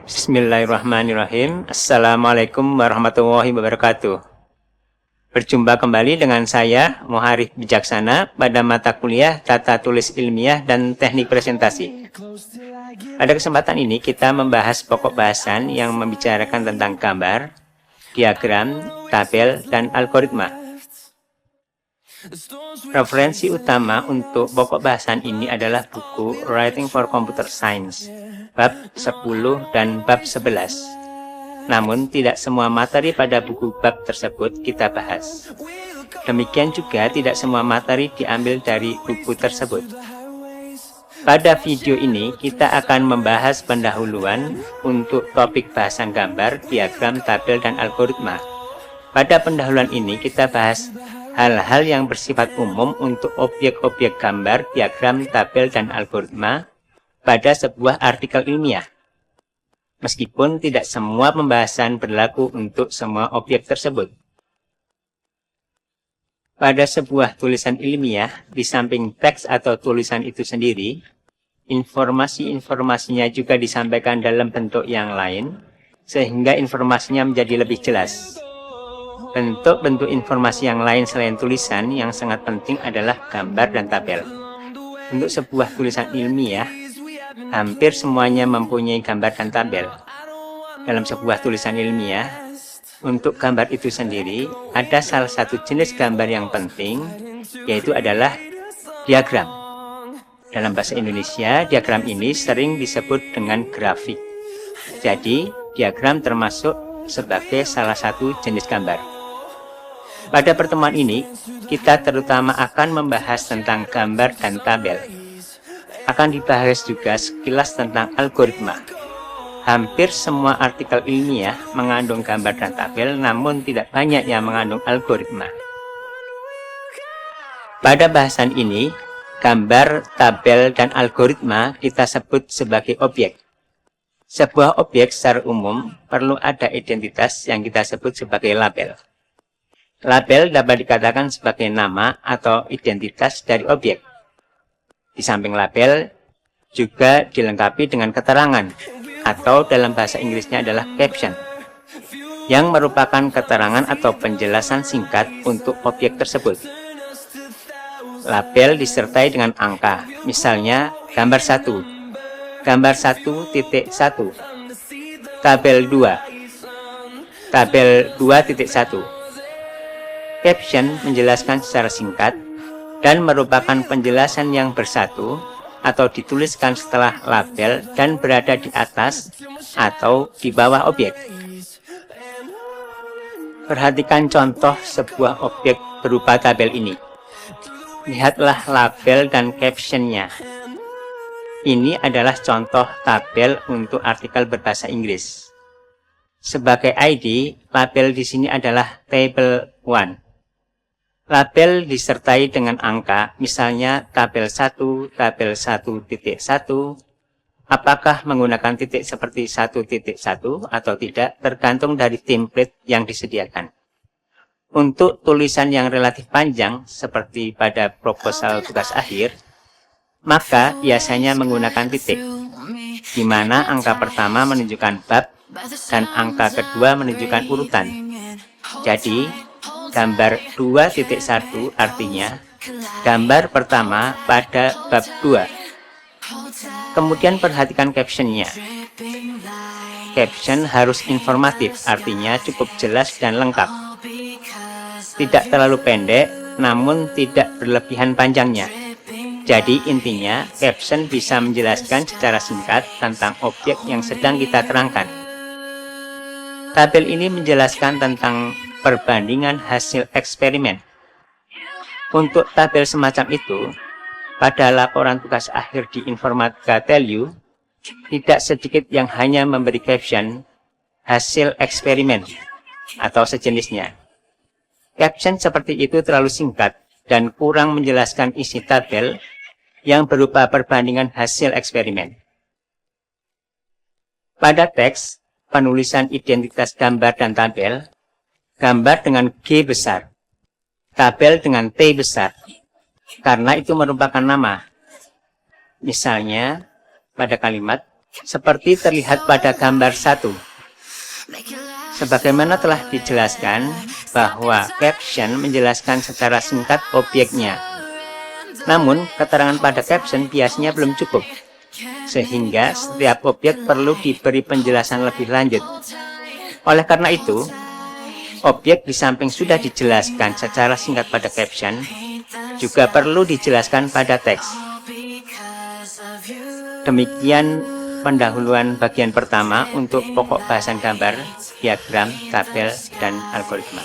Bismillahirrahmanirrahim. Assalamualaikum warahmatullahi wabarakatuh. Berjumpa kembali dengan saya, Muharif Bijaksana, pada mata kuliah Tata Tulis Ilmiah dan Teknik Presentasi. Pada kesempatan ini kita membahas pokok bahasan yang membicarakan tentang gambar, diagram, tabel, dan algoritma. Referensi utama untuk pokok bahasan ini adalah buku Writing for Computer Science, bab 10 dan bab 11. Namun, tidak semua materi pada buku bab tersebut kita bahas. Demikian juga tidak semua materi diambil dari buku tersebut. Pada video ini, kita akan membahas pendahuluan untuk topik bahasan gambar, diagram, tabel, dan algoritma. Pada pendahuluan ini, kita bahas hal-hal yang bersifat umum untuk objek-objek gambar, diagram, tabel, dan algoritma pada sebuah artikel ilmiah. Meskipun tidak semua pembahasan berlaku untuk semua objek tersebut. Pada sebuah tulisan ilmiah, di samping teks atau tulisan itu sendiri, informasi-informasinya juga disampaikan dalam bentuk yang lain, sehingga informasinya menjadi lebih jelas. Bentuk-bentuk informasi yang lain selain tulisan yang sangat penting adalah gambar dan tabel. Untuk sebuah tulisan ilmiah, hampir semuanya mempunyai gambar dan tabel. Dalam sebuah tulisan ilmiah, untuk gambar itu sendiri, ada salah satu jenis gambar yang penting, yaitu adalah diagram. Dalam bahasa Indonesia, diagram ini sering disebut dengan grafik. Jadi, diagram termasuk sebagai salah satu jenis gambar. Pada pertemuan ini, kita terutama akan membahas tentang gambar dan tabel. Akan dibahas juga sekilas tentang algoritma. Hampir semua artikel ilmiah mengandung gambar dan tabel, namun tidak banyak yang mengandung algoritma. Pada bahasan ini, gambar, tabel, dan algoritma kita sebut sebagai objek. Sebuah objek secara umum perlu ada identitas yang kita sebut sebagai label. Label dapat dikatakan sebagai nama atau identitas dari objek. Di samping label juga dilengkapi dengan keterangan atau dalam bahasa Inggrisnya adalah caption, yang merupakan keterangan atau penjelasan singkat untuk objek tersebut. Label disertai dengan angka, misalnya gambar 1, gambar 1.1, tabel 2, tabel 2.1. Caption menjelaskan secara singkat dan merupakan penjelasan yang bersatu atau dituliskan setelah label dan berada di atas atau di bawah objek. Perhatikan contoh sebuah objek berupa tabel ini. Lihatlah label dan captionnya. Ini adalah contoh tabel untuk artikel berbahasa Inggris. Sebagai ID, label di sini adalah table 1. Label disertai dengan angka, misalnya tabel 1, tabel 1.1, apakah menggunakan titik seperti 1.1 atau tidak, tergantung dari template yang disediakan. Untuk tulisan yang relatif panjang, seperti pada proposal tugas akhir, maka biasanya menggunakan titik, di mana angka pertama menunjukkan bab, dan angka kedua menunjukkan urutan. Jadi, gambar 2.1 artinya gambar pertama pada bab 2. Kemudian perhatikan captionnya. Caption harus informatif, artinya cukup jelas dan lengkap. Tidak terlalu pendek, namun tidak berlebihan panjangnya. Jadi intinya, caption bisa menjelaskan secara singkat tentang objek yang sedang kita terangkan. Tabel ini menjelaskan tentang perbandingan hasil eksperimen. Untuk tabel semacam itu, pada laporan tugas akhir di Informatika Telu, tidak sedikit yang hanya memberi caption hasil eksperimen atau sejenisnya. Caption seperti itu terlalu singkat dan kurang menjelaskan isi tabel yang berupa perbandingan hasil eksperimen. Pada teks, penulisan identitas gambar dan tabel, gambar dengan G besar, tabel dengan T besar, karena itu merupakan nama. Misalnya, pada kalimat seperti terlihat pada gambar 1. Sebagaimana telah dijelaskan bahwa caption menjelaskan secara singkat objeknya. Namun, keterangan pada caption biasanya belum cukup, sehingga setiap objek perlu diberi penjelasan lebih lanjut. Oleh karena itu, objek di samping sudah dijelaskan secara singkat pada caption, juga perlu dijelaskan pada teks. Demikian pendahuluan bagian pertama untuk pokok bahasan gambar, diagram, tabel, dan algoritma.